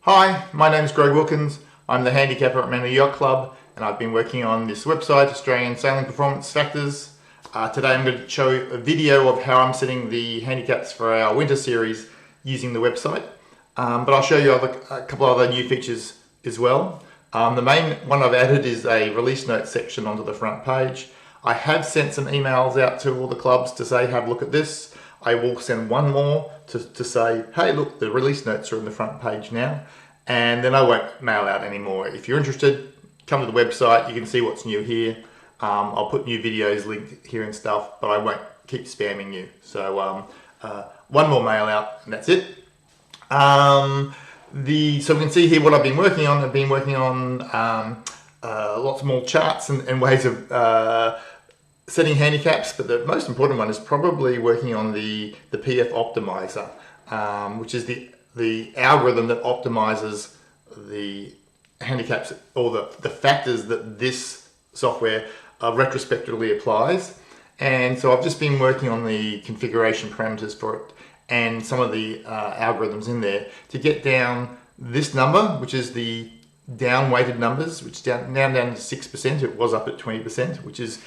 Hi, my name is Greg Wilkins. I'm the handicapper at Manly Yacht Club, and I've been working on this website, Australian Sailing Performance Factors. Today I'm going to show you a video of how I'm setting the handicaps for our winter series using the website. But I'll show you a couple of other new features as well. The main one I've added is a release notes section onto the front page. I have sent some emails out to all the clubs to say, have a look at this. I will send one more to say, hey, look, the release notes are on the front page now. And then I won't mail out anymore. If you're interested, come to the website. You can see what's new here. I'll put new videos linked here and stuff, but I won't keep spamming you. So one more mail out, and that's it. So we can see here what I've been working on. I've been working on lots more charts and ways of setting handicaps, but the most important one is probably working on the PF optimizer, which is the algorithm that optimizes the handicaps or the factors that this software retrospectively applies. And so I've just been working on the configuration parameters for it and some of the algorithms in there to get down this number, which is the down weighted numbers, which down to 6%. It was up at 20%, which is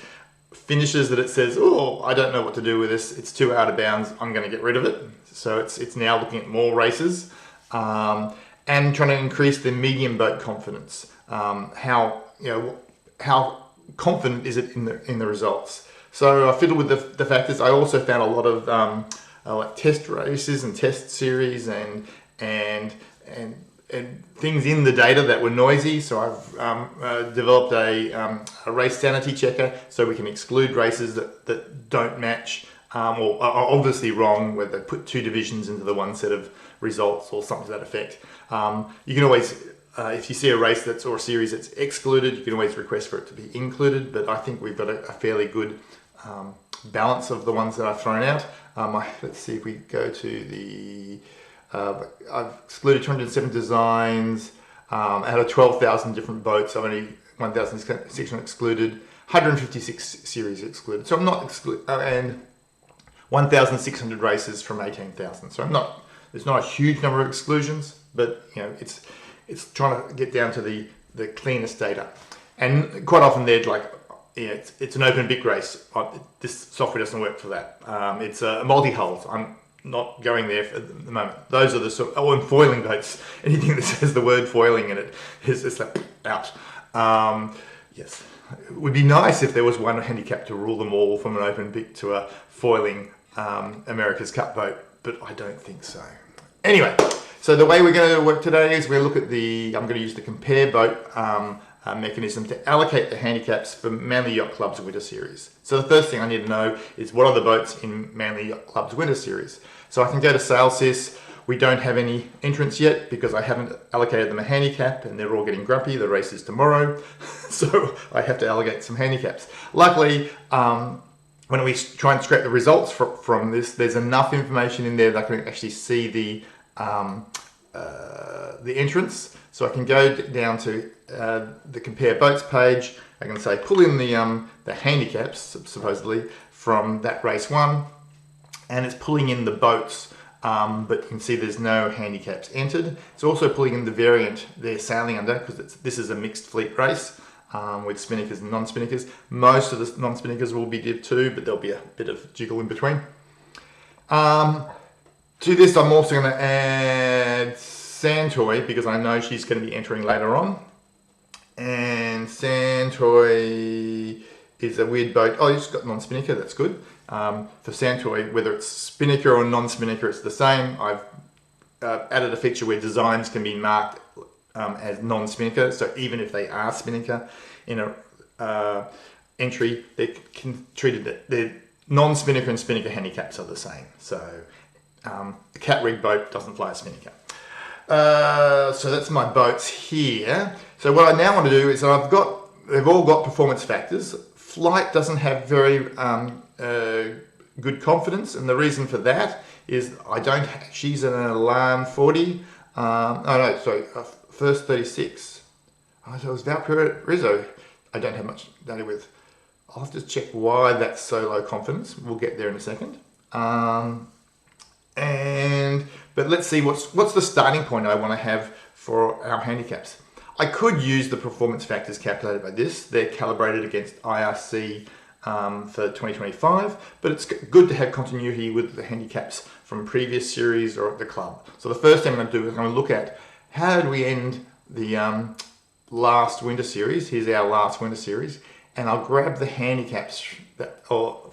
finishes that it says, oh, I don't know what to do with this. It's too out of bounds. I'm going to get rid of it. So it's now looking at more races and trying to increase the medium boat confidence. How confident is it in the results? So I fiddled with the factors. I also found a lot of like test races and test series and things in the data that were noisy. So I've developed a race sanity checker so we can exclude races that don't match or are obviously wrong, where they put two divisions into the one set of results or something to that effect. You can always, if you see a race or a series that's excluded, you can always request for it to be included, but I think we've got a fairly good balance of the ones that I've thrown out. Let's see if we go to the I've excluded 207 designs out of 12,000 different boats. I've only 1,600 excluded, 156 series excluded. So I'm not and 1,600 races from 18,000. So there's not a huge number of exclusions, but it's trying to get down to the cleanest data. And quite often they're like, it's an open bit race. This software doesn't work for that. It's a multi-hulls. I'm not going there at the moment. Those are the sort of, and foiling boats. Anything that says the word foiling in it is like out. Yes, it would be nice if there was one handicap to rule them all, from an open bit to a foiling America's Cup boat, but I don't think so. Anyway, so the way we're going to work today is we'll look at I'm going to use the compare boat mechanism to allocate the handicaps for Manly Yacht Club's winter series. So the first thing I need to know is what are the boats in Manly Yacht Club's winter series. So I can go to SailSys. We don't have any entrants yet because I haven't allocated them a handicap, and they're all getting grumpy. The race is tomorrow, so I have to allocate some handicaps. Luckily, when we try and scrape the results from this, there's enough information in there that I can actually see the entrants. So I can go down to the compare boats page. I can say pull in the handicaps supposedly from that race one, and it's pulling in the boats, but you can see there's no handicaps entered. It's also pulling in the variant they're sailing under, because this is a mixed fleet race with spinnakers and non-spinnakers. Most of the non-spinnakers will be Div 2, but there'll be a bit of jiggle in between. To this, I'm also going to add Santoy, because I know she's going to be entering later on. And Santoy is a weird boat. Oh, it's got non-spinnaker, that's good. For Santoy, whether it's spinnaker or non-spinnaker, it's the same. I've added a feature where designs can be marked as non-spinnaker, so even if they are spinnaker in a entry, they're treated, they're non-spinnaker and spinnaker handicaps are the same. So a cat rig boat doesn't fly a spinnaker. So that's my boats here. So what I now want to do is they've all got performance factors. Flight doesn't have very good confidence, and the reason for that is she's an alarm 40. First 36. So it was Valparaiso. I don't have much data with. I'll have to check why that's so low confidence. We'll get there in a second. But let's see what's the starting point I want to have for our handicaps. I could use the performance factors calculated by this. They're calibrated against IRC for 2025, but it's good to have continuity with the handicaps from previous series or at the club. So the first thing I'm going to do is I'm going to look at how did we end the last winter series. Here's our last winter series, and I'll grab the handicaps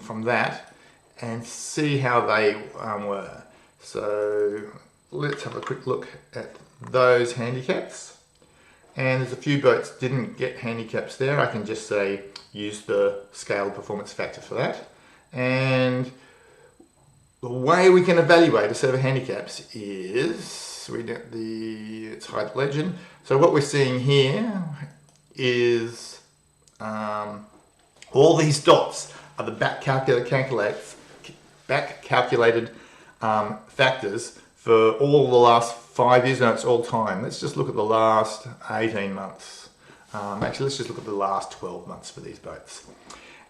from that and see how they were. So let's have a quick look at those handicaps. And there's a few boats didn't get handicaps there. I can just say use the scale performance factor for that. And the way we can evaluate a set of handicaps is let's hide the legend. So what we're seeing here is all these dots are the back calculated factors for all the last 5 years. No, it's all time. Let's just look at the last 18 months. Actually, let's just look at the last 12 months for these boats.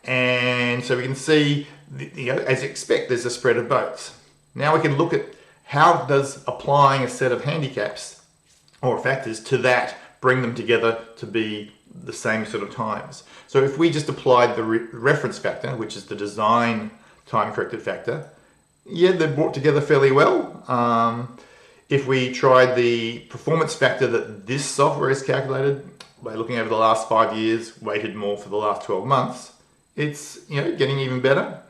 And so we can see, as you expect, there's a spread of boats. Now we can look at how does applying a set of handicaps or factors to that bring them together to be the same sort of times. So if we just applied the reference factor, which is the design time corrected factor, yeah, they're brought together fairly well. If we tried the performance factor that this software is calculated by looking over the last 5 years, weighted more for the last 12 months, it's getting even better.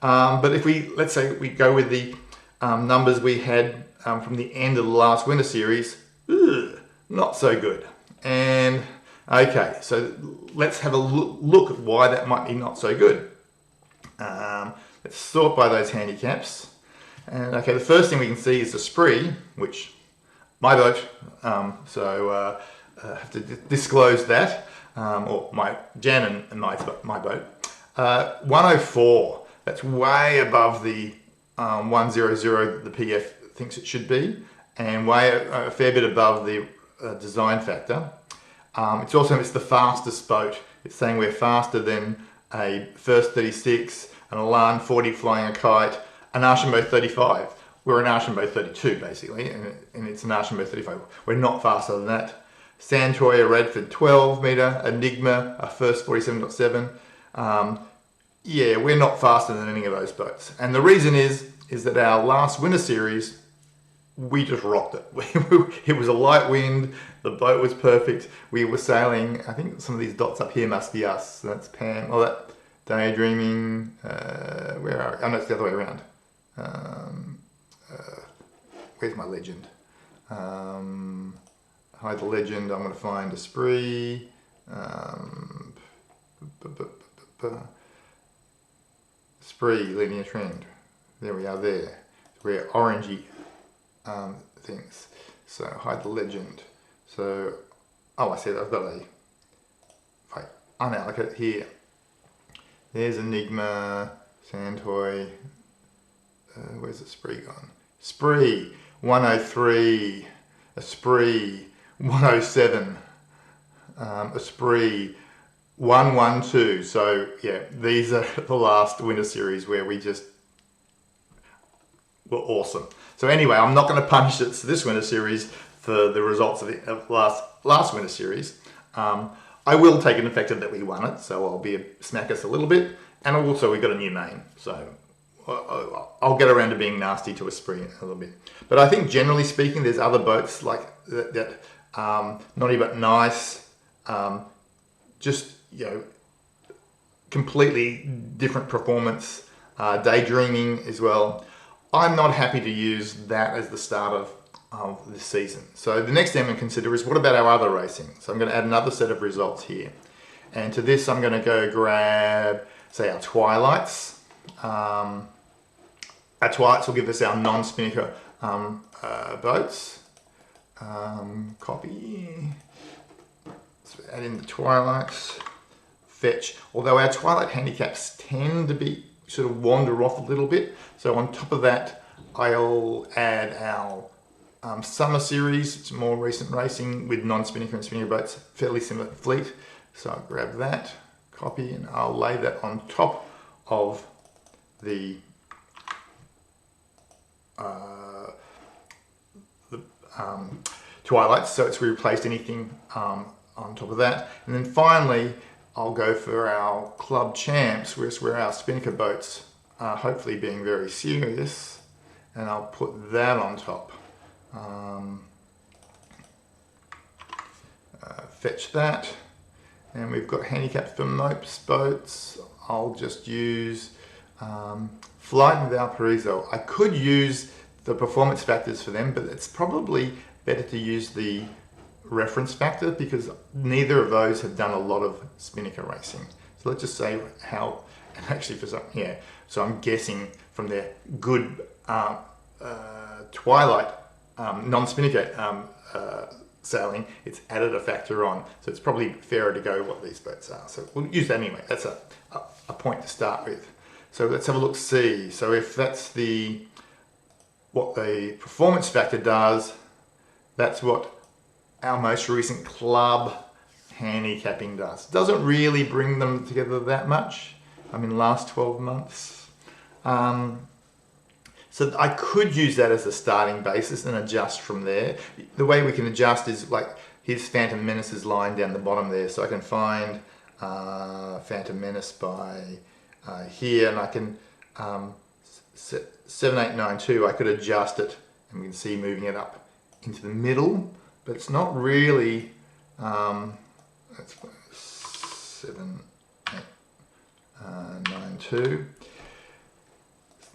But if let's say we go with the numbers we had from the end of the last winter series, not so good. And okay, so let's have a look at why that might be not so good. Let's sort by those handicaps. And okay, the first thing we can see is the spree, which my boat, so I have to disclose that, or Jan and my boat. 104, that's way above the 100 that the PF thinks it should be, and way a fair bit above the design factor. It's the fastest boat. It's saying we're faster than a First 36, an Elan 40 flying a kite, an Archambault 35. We're an Archambault 32 basically, and it's an Archambault 35. We're not faster than that. Santoy, a Radford 12 meter, Enigma, a First 47.7. Yeah, we're not faster than any of those boats. And the reason is that our last winter series, we just rocked it. It was a light wind, the boat was perfect. We were sailing, I think some of these dots up here must be us. So that's Pam, that Daydreaming, where are we? Oh no, it's the other way around. Where's my legend? Hide the legend, I'm going to find a spree. Spree, linear trend. There we are there. We're orangey things. So hide the legend. So, I see that I've got if I unallocate it here. There's Enigma, Santoy. Where's the spree gone? Spree, 103. A spree, 107. A spree, 112. So yeah, these are the last winter series where we just were awesome. So anyway, I'm not going to punish this winter series for the results of the last winter series. I will take an effect that we won it, so I'll smack us a little bit, and also we got a new name, so I'll get around to being nasty to a spree a little bit. But I think generally speaking, there's other boats like that, naughty but nice, just completely different performance. Daydreaming as well. I'm not happy to use that as the start of this season. So the next thing I'm going to consider is what about our other racing? So I'm going to add another set of results here. And to this I'm going to go grab, say, our Twilights. Our Twilights will give us our non-spinnaker boats. Copy. So add in the Twilights. Fetch. Although our Twilight handicaps tend to be sort of wander off a little bit. So on top of that, I'll add our summer series. It's more recent racing with non-spinnaker and spinnaker boats, fairly similar fleet. So I'll grab that, copy, and I'll lay that on top of the twilights, so it's replaced anything on top of that. And then finally, I'll go for our club champs, where our spinnaker boats are hopefully being very serious, and I'll put that on top. Fetch that, and we've got handicaps for most boats. I'll just use Flight and Valparaiso. I could use the performance factors for them, but it's probably better to use the reference factor because neither of those have done a lot of spinnaker racing. So let's just say how, and actually for some, yeah, so I'm guessing from their good twilight non-spinnaker sailing, it's added a factor on. So it's probably fairer to go what these boats are. So we'll use that anyway. That's a point to start with. So let's have a look, see. So if that's what the performance factor does, that's what our most recent club handicapping does. Doesn't really bring them together that much. I mean, last 12 months. So I could use that as a starting basis and adjust from there. The way we can adjust is like, here's Phantom Menace's line down the bottom there. So I can find Phantom Menace by here, and I can set 7892. I could adjust it, and we can see moving it up into the middle, but it's not really, that's 7892.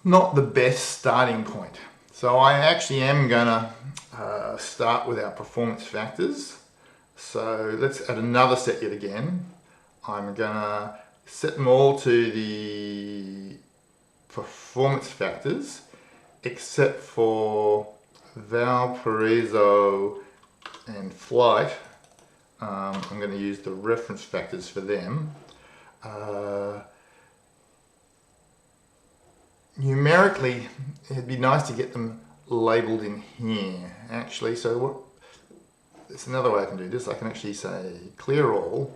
Not the best starting point. So I actually am gonna start with our performance factors. So let's add another set yet again. I'm gonna set them all to the performance factors, except for Valparaiso and Flight. I'm gonna use the reference factors for them. Numerically, it'd be nice to get them labeled in here, actually. So there's another way I can do this. I can actually say clear all,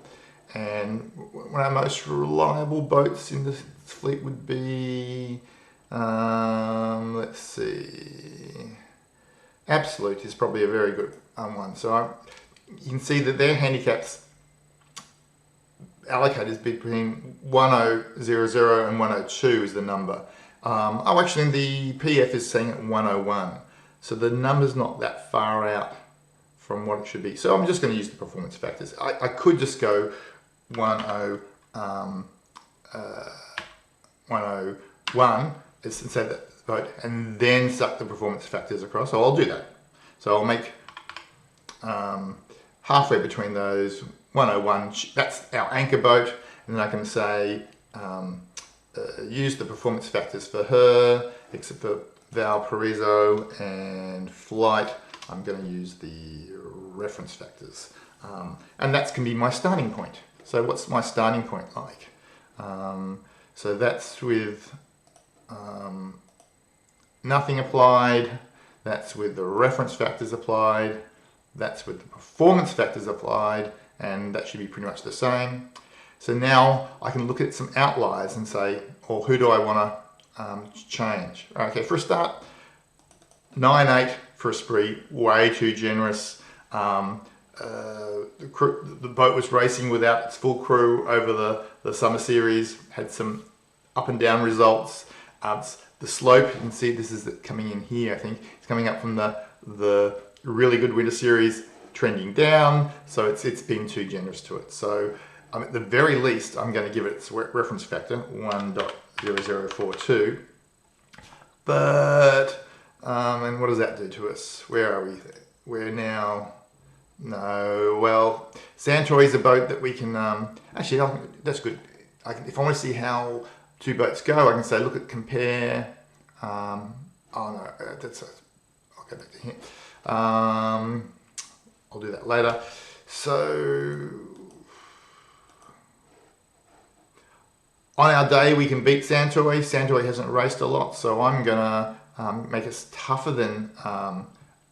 and one of our most reliable boats in this fleet would be, let's see, Absolute is probably a very good one. So you can see that their handicaps allocate is between 1000 and 102 is the number. Oh, actually, the PF is saying at 101. So the number's not that far out from what it should be. So I'm just going to use the performance factors. I could just go 101 and say that vote, and then suck the performance factors across. So I'll do that. So I'll make halfway between those 101. That's our anchor boat, and then I can say. Use the performance factors for her, except for Valparaiso and Flight. I'm going to use the reference factors. And that's going to be my starting point. So what's my starting point like? So that's with nothing applied. That's with the reference factors applied. That's with the performance factors applied. And that should be pretty much the same. So now I can look at some outliers and say, or who do I want to change? Okay, for a start, 9.8 for a spree, way too generous. The boat was racing without its full crew over the summer series, had some up and down results. The slope, you can see this is coming in here, I think. It's coming up from the really good winter series, trending down, so it's been too generous to it. So at the very least, I'm going to give it its reference factor, 1.0042. But, and what does that do to us? Where are we? We're now, no, well, Santoy is a boat that we can, actually, that's good. If I want to see how two boats go, I can say, look at compare, oh no, I'll go back to here. I'll do that later. So, on our day, we can beat Santoy. Santoy hasn't raced a lot, so I'm gonna make us tougher than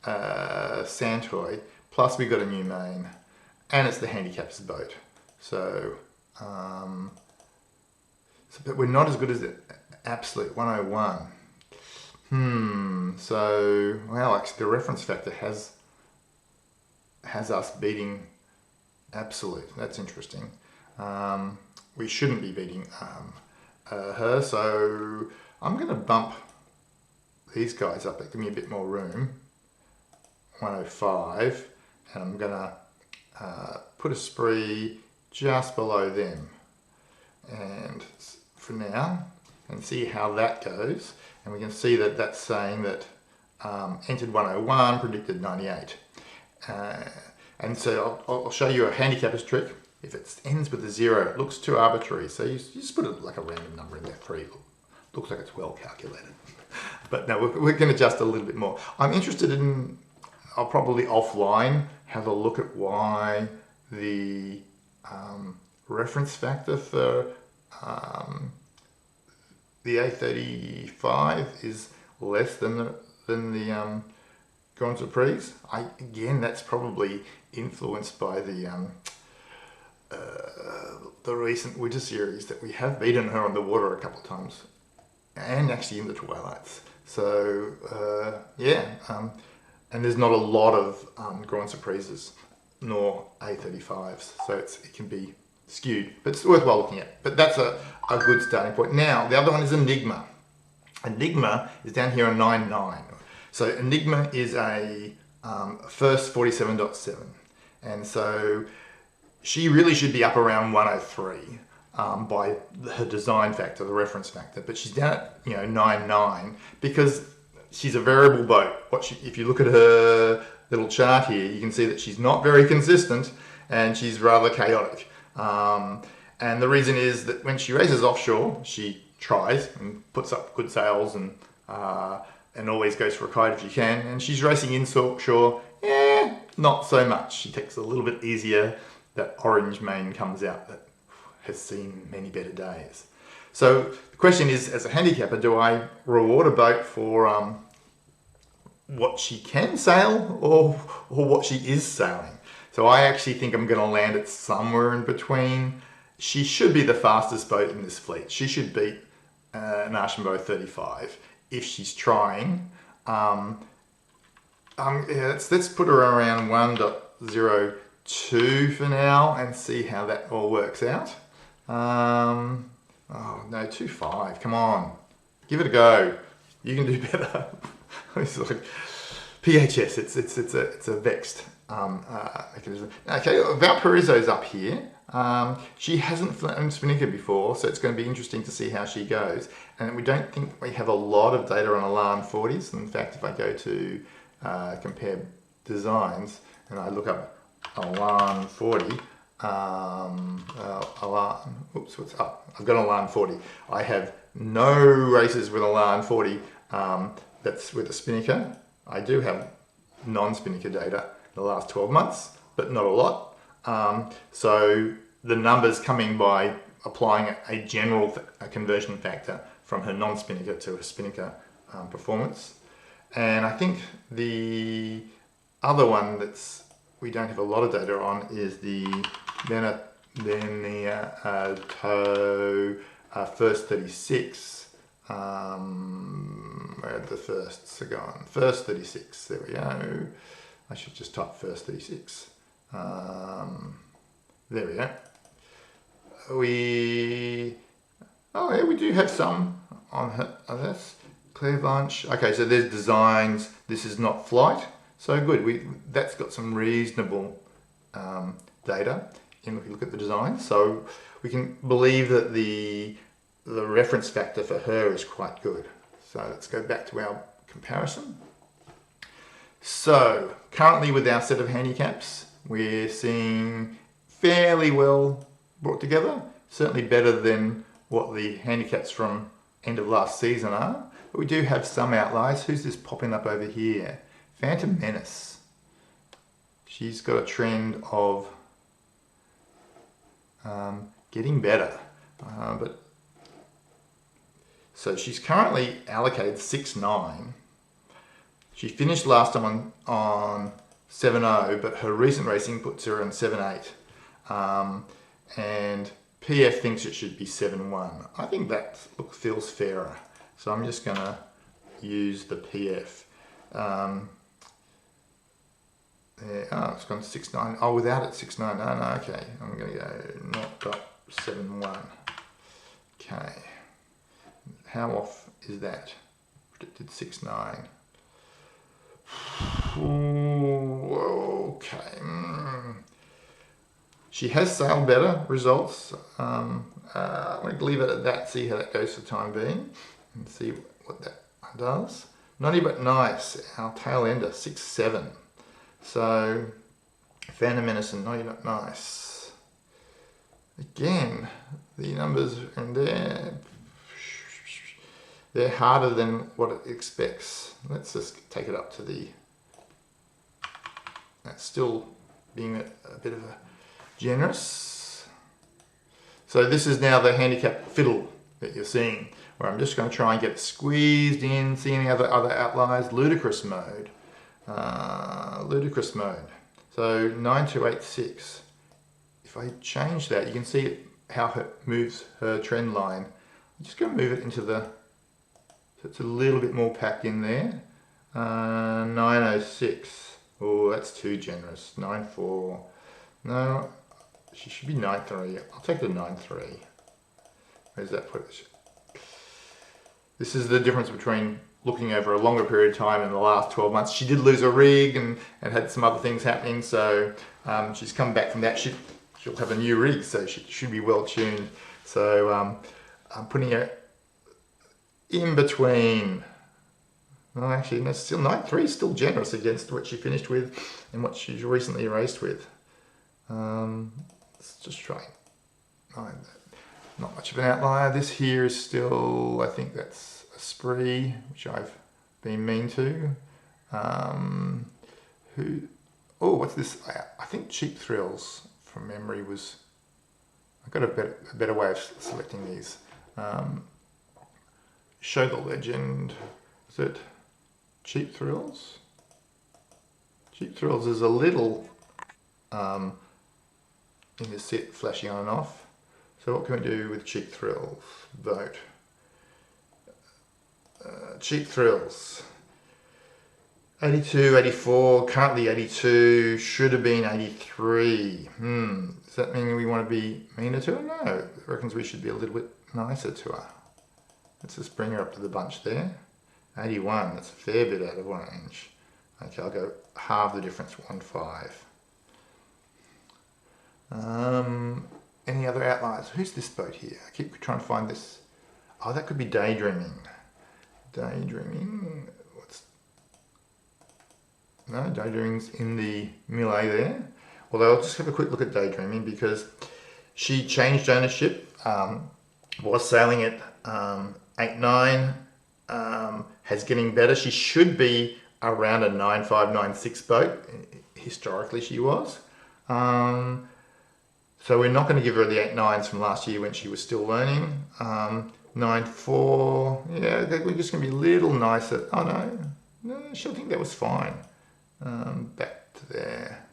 Santoy. Plus, we got a new main, and it's the Handicaps boat. So, but we're not as good as the Absolute 101. So, well, actually, the reference factor has has us beating Absolute. That's interesting. We shouldn't be beating her, so I'm going to bump these guys up. Give me a bit more room. 105, and I'm going to put a spree just below them. And for now, and see how that goes. And we can see that that's saying that entered 101, predicted 98. And so I'll show you a handicapper's trick. If it ends with a 0, it looks too arbitrary. So you just put like a random number in there. 3 looks like it's well calculated. But no, we're going to adjust a little bit more. I'm interested in, I'll probably offline have a look at why the reference factor for the A35 is less than the Grand Surprise. Again, that's probably influenced by the recent winter series that we have beaten her on the water a couple of times, and actually in the Twilights. So and there's not a lot of Grand Surprises nor A35s, so it can be skewed, but it's worthwhile looking at. But that's a good starting point. Now, the other one is Enigma. Enigma is down here on 9.9. So Enigma is a first 47.7. And so she really should be up around 103 by her design factor, the reference factor. But she's down at 9.9 because she's a variable boat. If you look at her little chart here, you can see that she's not very consistent and she's rather chaotic. And the reason is that when she races offshore, she tries and puts up good sails and always goes for a kite if she can. And she's racing inshore, not so much. She takes a little bit easier. That orange mane comes out that has seen many better days. So the question is, as a handicapper, do I reward a boat for what she can sail or what she is sailing? So I actually think I'm going to land it somewhere in between. She should be the fastest boat in this fleet. She should beat an Archambault 35 if she's trying. Let's put her around 1.02 for now and see how that all works out. Oh no, 2.5. Come on, give it a go. You can do better. It's like PHS. It's a vexed mechanism. Okay, Valparaiso's up here. She hasn't flown Spinnaker before, so it's going to be interesting to see how she goes. And we don't think we have a lot of data on Alarm 40s. In fact, if I go to compare designs and I look up Alarm 40, what's up? I've got Alarm 40. I have no races with Alarm 40 that's with a Spinnaker. I do have non-Spinnaker data in the last 12 months, but not a lot. So the numbers coming by applying a general conversion factor from her non-Spinnaker to her Spinnaker performance. And I think the other one that's we don't have a lot of data on is the Veneto first 36. Where are the firsts are gone? First 36, there we go. I should just type first 36. There we go. We do have some on this. Claire Blanche. Okay, so there's designs. This is not flight. So good. That's got some reasonable data. And if you look at the designs, so we can believe that the reference factor for her is quite good. So let's go back to our comparison. So currently with our set of handicaps, we're seeing fairly well brought together. Certainly better than what the handicaps from end of last season are. But we do have some outliers. Who's this popping up over here? Phantom Menace. She's got a trend of getting better. So she's currently allocated 6.9. She finished last time on 7.0, but her recent racing puts her on 7.8. And PF thinks it should be 7.1. I think that feels fairer. So I'm just going to use the PF. there. Oh, it's gone 6.9. Oh, without it 6.9. No, no, okay. I'm going to go 0.71. Okay. How off is that? Predicted 6.9. Okay. She has sailed better results. I'm going to leave it at that, see how that goes for the time being, and see what that does. Naughty but nice, our tail ender, 6.7. So, Phantom Medicine, naughty but nice. Again, the numbers in there, they're harder than what it expects. Let's just take it up to the, that's still being a bit of a generous. So this is now the handicap fiddle that you're seeing, where I'm just going to try and get squeezed in, see any other outliers. Ludicrous mode. Ludicrous mode. So 9286. If I change that, you can see how it moves her trend line. I'm just going to move it into the, so it's a little bit more packed in there. 906. Oh, that's too generous. 94. No, she should be 93. I'll take the 93. Where's that put? This is the difference between looking over a longer period of time in the last 12 months. She did lose a rig and had some other things happening, so she's come back from that. She'll have a new rig, so she should be well tuned. So I'm putting her in between. No, actually, no, still 93 is still generous against what she finished with and what she's recently raced with. Let's just try and not much of an outlier. This here is still, I think that's a spree, which I've been mean to. Oh, what's this? I think Cheap Thrills from memory was, I've got a better way of selecting these. Show the Legend, is it Cheap Thrills? Cheap Thrills is a little in the set flashing on and off. So what can we do with Cheap Thrills? Vote. Cheap Thrills. 82, 84, currently 82, should have been 83. Does that mean we want to be meaner to her? No, it reckons we should be a little bit nicer to her. Let's just bring her up to the bunch there. 81, that's a fair bit out of range. Okay, I'll go halve the difference, 1.5. Any other outliers? Who's this boat here? I keep trying to find this. Oh, that could be Daydreaming. Daydreaming. No, Daydreaming's in the melee there. Although I'll just have a quick look at Daydreaming because she changed ownership. Was sailing at 8.9. Has getting better. She should be around a 9.5, 9.6 boat. Historically, she was. So we're not going to give her the 8.9s from last year when she was still learning. 9.4, yeah, we're just going to be a little nicer. Oh no, I think that was fine. Back to there,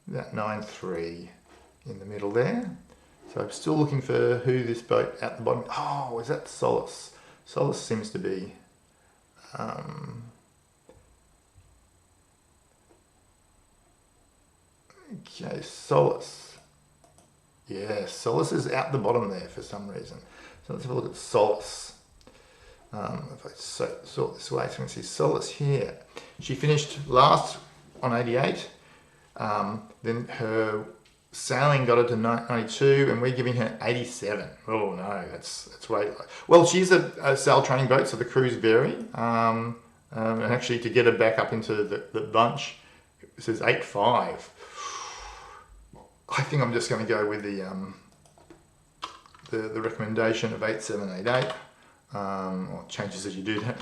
that 9.3 in the middle there. So I'm still looking for who this boat at the bottom. Oh, is that Solace? Solace seems to be. Okay, Solace. Yeah, Solace is out the bottom there for some reason. So let's have a look at Solace. If I sort this way, so we can see Solace here. She finished last on 88. Then her sailing got her to 92, and we're giving her 87. Oh no, that's way low. Well, she's a sail training boat, so the crews vary. And actually, to get her back up into the bunch, it says 8.5. I think I'm just going to go with the recommendation of 8.788. Or changes as you do that.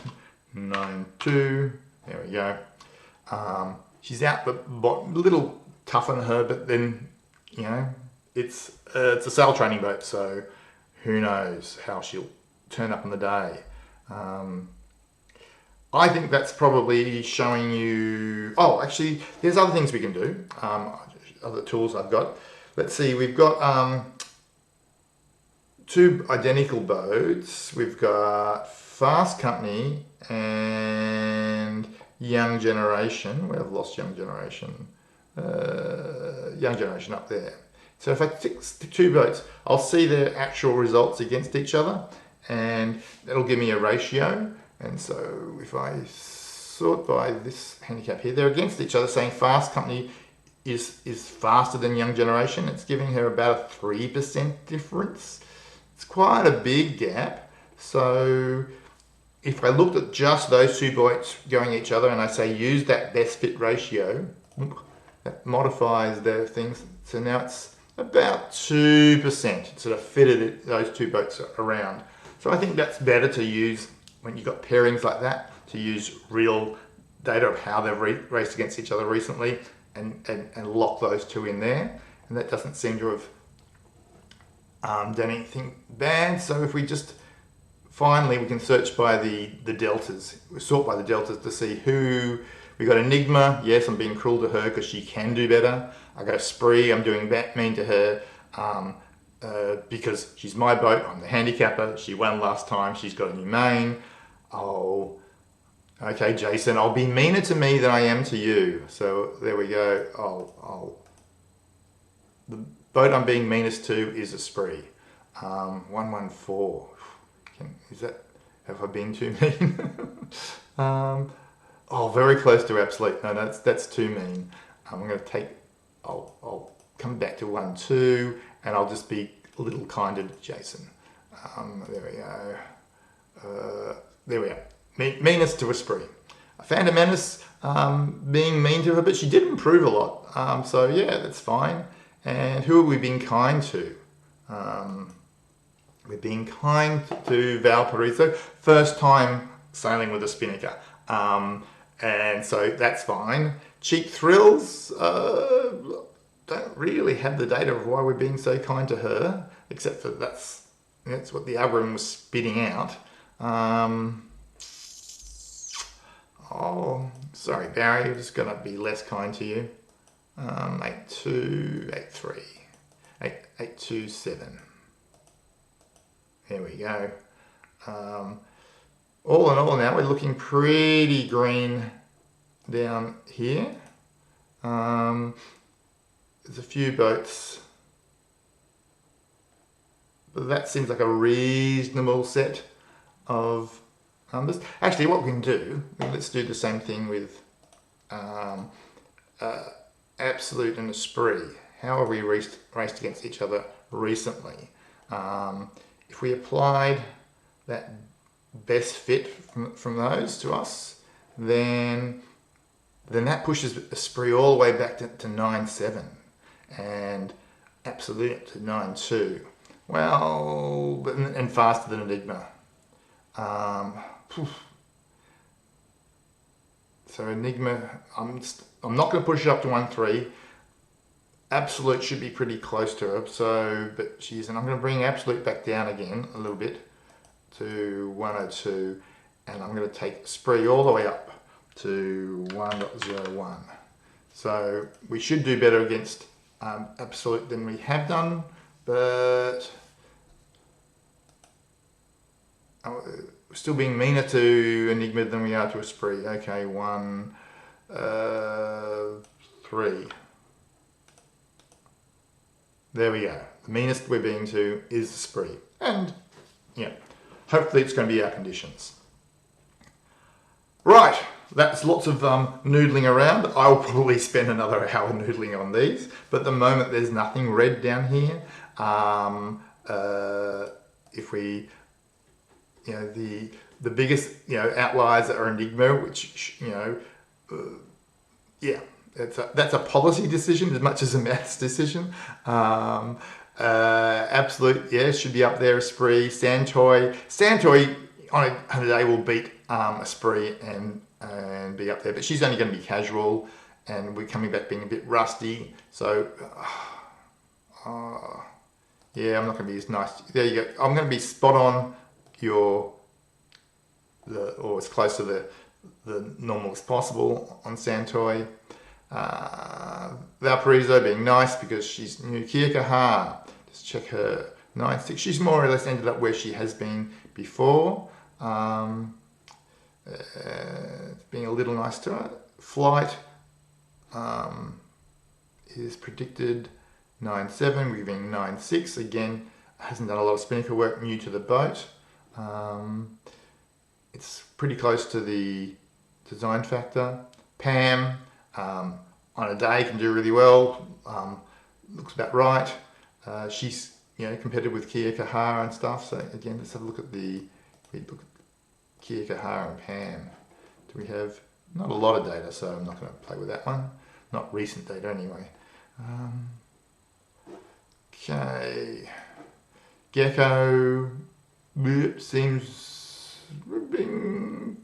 9.2. There we go. She's out the bottom, a little tough on her, but then you know it's a sail training boat, so who knows how she'll turn up on the day. I think that's probably showing you. Oh, actually, there's other things we can do. Other tools I've got. Let's see, we've got two identical boats. We've got Fast Company and Young Generation. We have lost Young Generation. Young Generation up there. So if I tick two boats, I'll see their actual results against each other, and that'll give me a ratio. And so if I sort by this handicap here, they're against each other, saying Fast Company is faster than Young Generation. It's giving her about a 3% difference. It's quite a big gap. So if I looked at just those two boats going each other and I say use that best fit ratio, that modifies their things. So now it's about 2%. It sort of fitted those two boats around. So I think that's better to use when you've got pairings like that, to use real data of how they've raced against each other recently and lock those two in there. And that doesn't seem to have done anything bad. So if we just, finally, we can search by the deltas. We sort by the deltas to see who. We got Enigma. Yes, I'm being cruel to her because she can do better. I got Spree. I'm doing mean to her because she's my boat. I'm the handicapper. She won last time. She's got a new main. Oh, okay, Jason. I'll be meaner to me than I am to you. So there we go. The boat I'm being meanest to is a Spree. 114. Have I been too mean? Very close to absolute. No, that's too mean. I'm going to take, I'll come back to 1-2, and I'll just be a little kinder to Jason. There we go. There we go. Meanest to a Spree. Phantom Menace, being mean to her, but she did improve a lot. So yeah, that's fine. And who are we being kind to? We're being kind to Valparaiso. First time sailing with a Spinnaker. And so that's fine. Cheap Thrills, don't really have the data of why we're being so kind to her, except for that's what the algorithm was spitting out. Sorry, Barry, I'm just gonna be less kind to you. 82, 83, 827. There we go. All in all now, we're looking pretty green down here. There's a few boats, but that seems like a reasonable set of numbers. Actually, what we can do, let's do the same thing with Absolute and a Spree. How have we raced against each other recently? If we applied that best fit from those to us, then that pushes a Spree all the way back to 9.7 and Absolute to 9.2. Well, and faster than Enigma. So Enigma, I'm not going to push it up to 1.3. Absolute should be pretty close to her. So, but and I'm going to bring Absolute back down again a little bit to 102, and I'm going to take Spree all the way up to 1.01. So we should do better against Absolute than we have done, but we're still being meaner to Enigma than we are to a Spree. Okay, 1, 3. There we go. The meanest we're being to is the Spree. And, yeah, hopefully it's going to be our conditions. Right, that's lots of noodling around. I'll probably spend another hour noodling on these, but at the moment there's nothing red down here. If we, the biggest, outliers are Enigma, which, yeah. That's a policy decision as much as a maths decision. Absolute, yeah, should be up there. A Spree, Santoy on a day will beat a Spree and be up there, but she's only going to be casual, and we're coming back being a bit rusty. So, yeah, I'm not going to be as nice. There you go. I'm going to be spot on or as close to the normal as possible on Santoy. Valparaiso being nice because she's new. Kierkegaard, just check her 9.6. She's more or less ended up where she has been before. Being a little nice to her. Flight, is predicted 9.7, we're giving 9.6. Again, hasn't done a lot of spinnaker work, new to the boat. It's pretty close to the design factor. Pam, on a day can do really well. Looks about right. She's competitive with Kia Kahara and stuff. So again, let's have a look at Kia Kahara and Pam. Do we have not a lot of data? So I'm not going to play with that one. Not recent data anyway. Okay. Gecko seems being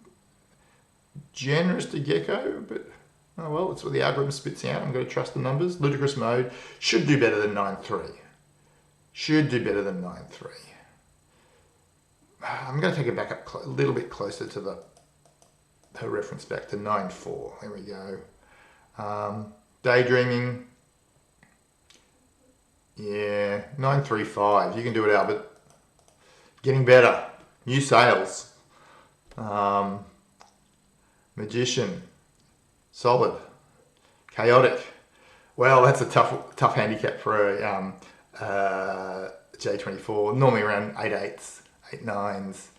generous to Gecko, but oh well, that's what the algorithm spits out. I'm going to trust the numbers. Ludicrous mode should do better than 9.3. Should do better than 9.3. I'm going to take it back up a little bit closer to her reference back to 9.4. There we go. Daydreaming. Yeah, 9.35. You can do it, Albert. Getting better. New sales. Magician. Solid. Chaotic. Well, that's a tough handicap for a J24. Normally around 8.8s, 8.9s,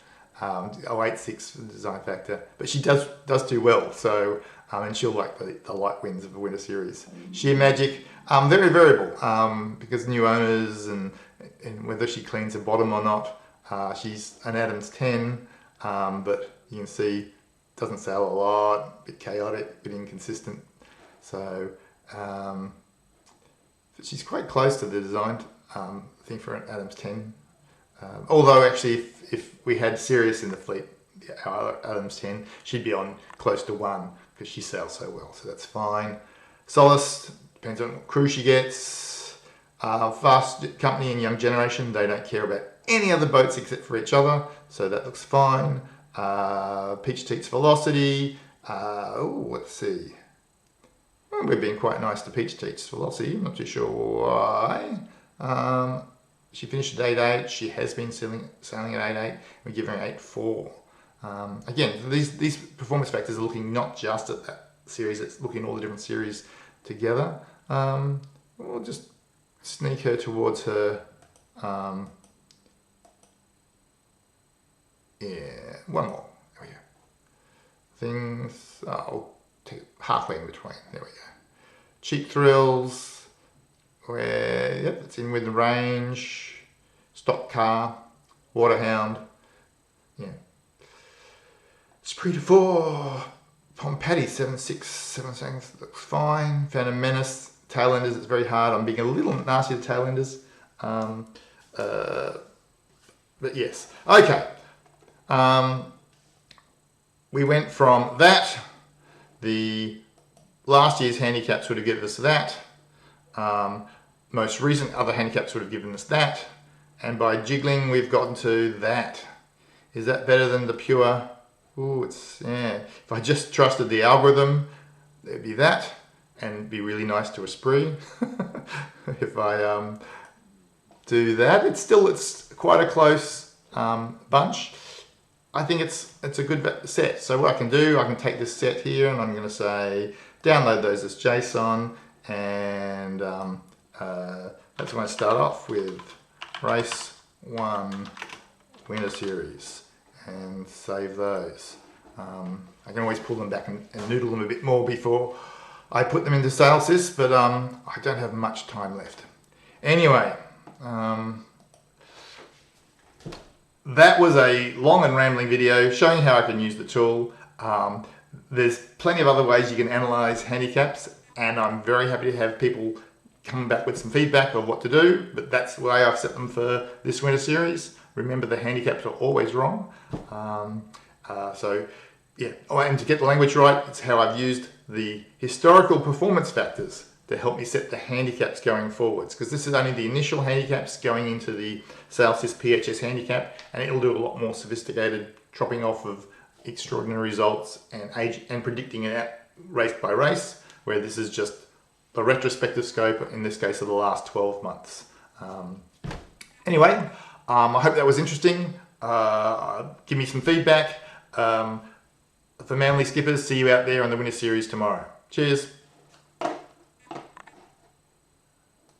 0.86 for the design factor. But she does do well. So, and she'll like the light wins of the winter series. Sheer magic. Very variable because new owners and whether she cleans her bottom or not. She's an Adams 10, but you can see doesn't sell a lot, a bit chaotic, a bit inconsistent. So she's quite close to the design thing for an Adams 10. Although actually, if we had Sirius in the fleet, our Adams 10, she'd be on close to 1 because she sells so well. So that's fine. Solace. Depends on what crew she gets. Fast company and young generation, they don't care about any other boats except for each other, so that looks fine. Peach Teats Velocity. Let's see. Well, we're being quite nice to Peach Teats Velocity. I'm not too sure why. She finished at 8.8. She has been sailing at 8.8. We give her an 8.4. Again, these performance factors are looking not just at that series, it's looking at all the different series together. We'll just sneak her towards her, yeah, one more, there we go. Things, I'll take it halfway in between, there we go. Cheap Thrills, where, yep, it's in with the range. Stock Car, Waterhound, yeah. Esprit de Four, Pompati 7.6, 7 seconds, looks fine. Phantom Menace, Tailenders, it's very hard. I'm being a little nasty to Tailenders. But yes, okay. We went from that, the last year's handicaps would have given us that. Most recent other handicaps would have given us that. And by jiggling, we've gotten to that. Is that better than the pure? Ooh, it's, yeah. If I just trusted the algorithm, there'd be that, and be really nice to Esprit. If I do that, it's quite a close bunch. I think it's a good set. So what I can do, I can take this set here, and I'm going to say download those as JSON, and that's when I start off with race 1 winter series. And save those. I can always pull them back and noodle them a bit more before I put them into SailSys, but I don't have much time left. Anyway, that was a long and rambling video showing how I can use the tool. There's plenty of other ways you can analyze handicaps, and I'm very happy to have people come back with some feedback of what to do, but that's the way I've set them for this winter series. Remember, the handicaps are always wrong. So, yeah. Oh, and to get the language right, it's how I've used the historical performance factors to help me set the handicaps going forwards, because this is only the initial handicaps going into the SailSys PHS handicap, and it'll do a lot more sophisticated dropping off of extraordinary results and predicting it race by race, where this is just the retrospective scope, in this case of the last 12 months. Anyway, I hope that was interesting. Give me some feedback. For Manly Skippers, see you out there on the winter series tomorrow. Cheers.